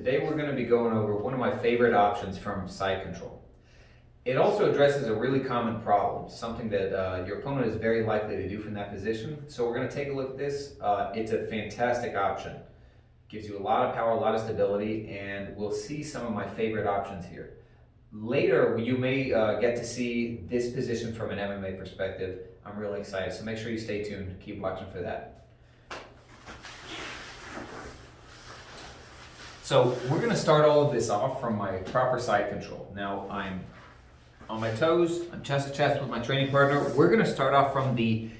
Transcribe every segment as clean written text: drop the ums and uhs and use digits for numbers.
Today we're going to be going over one of my favorite options from side control. It also addresses a really common problem, something that your opponent is very likely to do from that position. So we're going to take a look at this. It's a fantastic option. Gives you a lot of power, a lot of stability, and we'll see some of my favorite options here. Later, you may get to see this position from an MMA perspective. I'm really excited, so make sure you stay tuned. Keep watching for that. So we're going to start all of this off from my proper side control. Now I'm on my toes, I'm chest to chest with my training partner. We're going to start off from the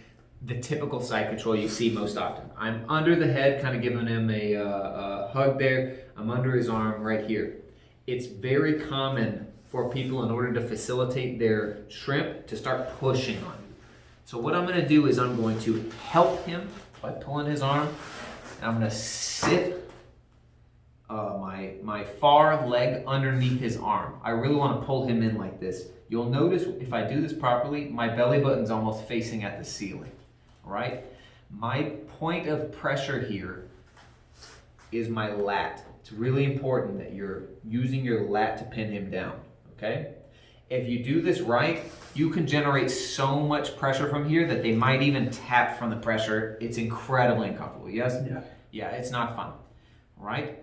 typical side control you see most often. I'm under the head, kind of giving him a hug there. I'm under his arm right here. It's very common for people, in order to facilitate their shrimp, to start pushing on you. So what I'm going to do is I'm going to help him by pulling his arm, and I'm going to sit my far leg underneath his arm. I really want to pull him in like this. You'll notice if I do this properly, my belly button's almost facing at the ceiling. All right? My point of pressure here is my lat. It's really important that you're using your lat to pin him down. Okay? If you do this right, you can generate so much pressure from here that they might even tap from the pressure. It's incredibly uncomfortable. Yes? Yeah. Yeah, it's not fun. All right?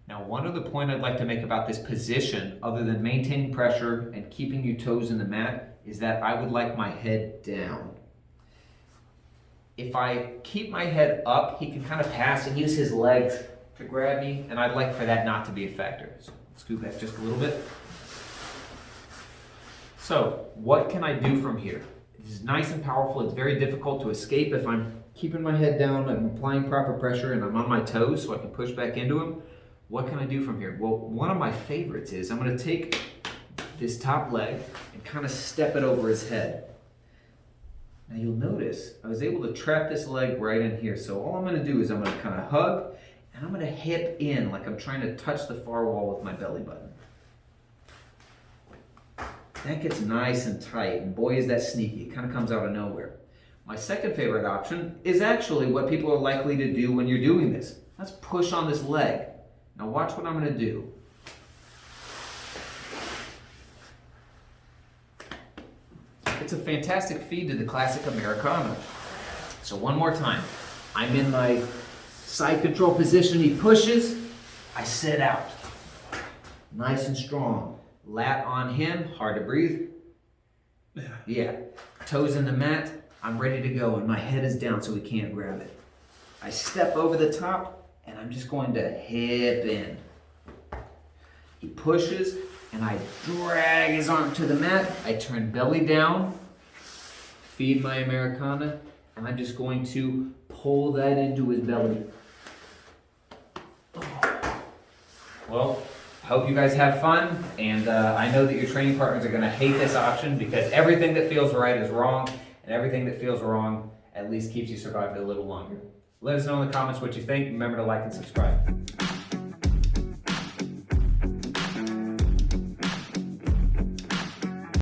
Now, one other point I'd like to make about this position, other than maintaining pressure and keeping your toes in the mat, is that I would like my head down. If I keep my head up, he can kind of pass and use his legs to grab me, and I'd like for that not to be a factor. So scoot back just a little bit. So, what can I do from here? It's nice and powerful. It's very difficult to escape if I'm keeping my head down, I'm applying proper pressure, and I'm on my toes so I can push back into him. What can I do from here? Well, one of my favorites is I'm going to take this top leg and kind of step it over his head. Now you'll notice I was able to trap this leg right in here. So all I'm going to do is I'm going to kind of hug, and I'm going to hip in like I'm trying to touch the far wall with my belly button. That gets nice and tight, and boy is that sneaky. It kind of comes out of nowhere. My second favorite option is actually what people are likely to do when you're doing this. Let's push on this leg. Now watch what I'm going to do. It's a fantastic feed to the classic Americano. So one more time. I'm in my side control position. He pushes. I sit out. Nice and strong. Lat on him. Hard to breathe. Yeah. Toes in the mat. I'm ready to go, and my head is down so he can't grab it. I step over the top, and I'm just going to hip in. He pushes, and I drag his arm to the mat. I turn belly down, feed my Americana, and I'm just going to pull that into his belly. Well, I hope you guys have fun, and I know that your training partners are going to hate this option, because everything that feels right is wrong, and everything that feels wrong at least keeps you surviving a little longer. Let us know in the comments what you think. Remember to like and subscribe.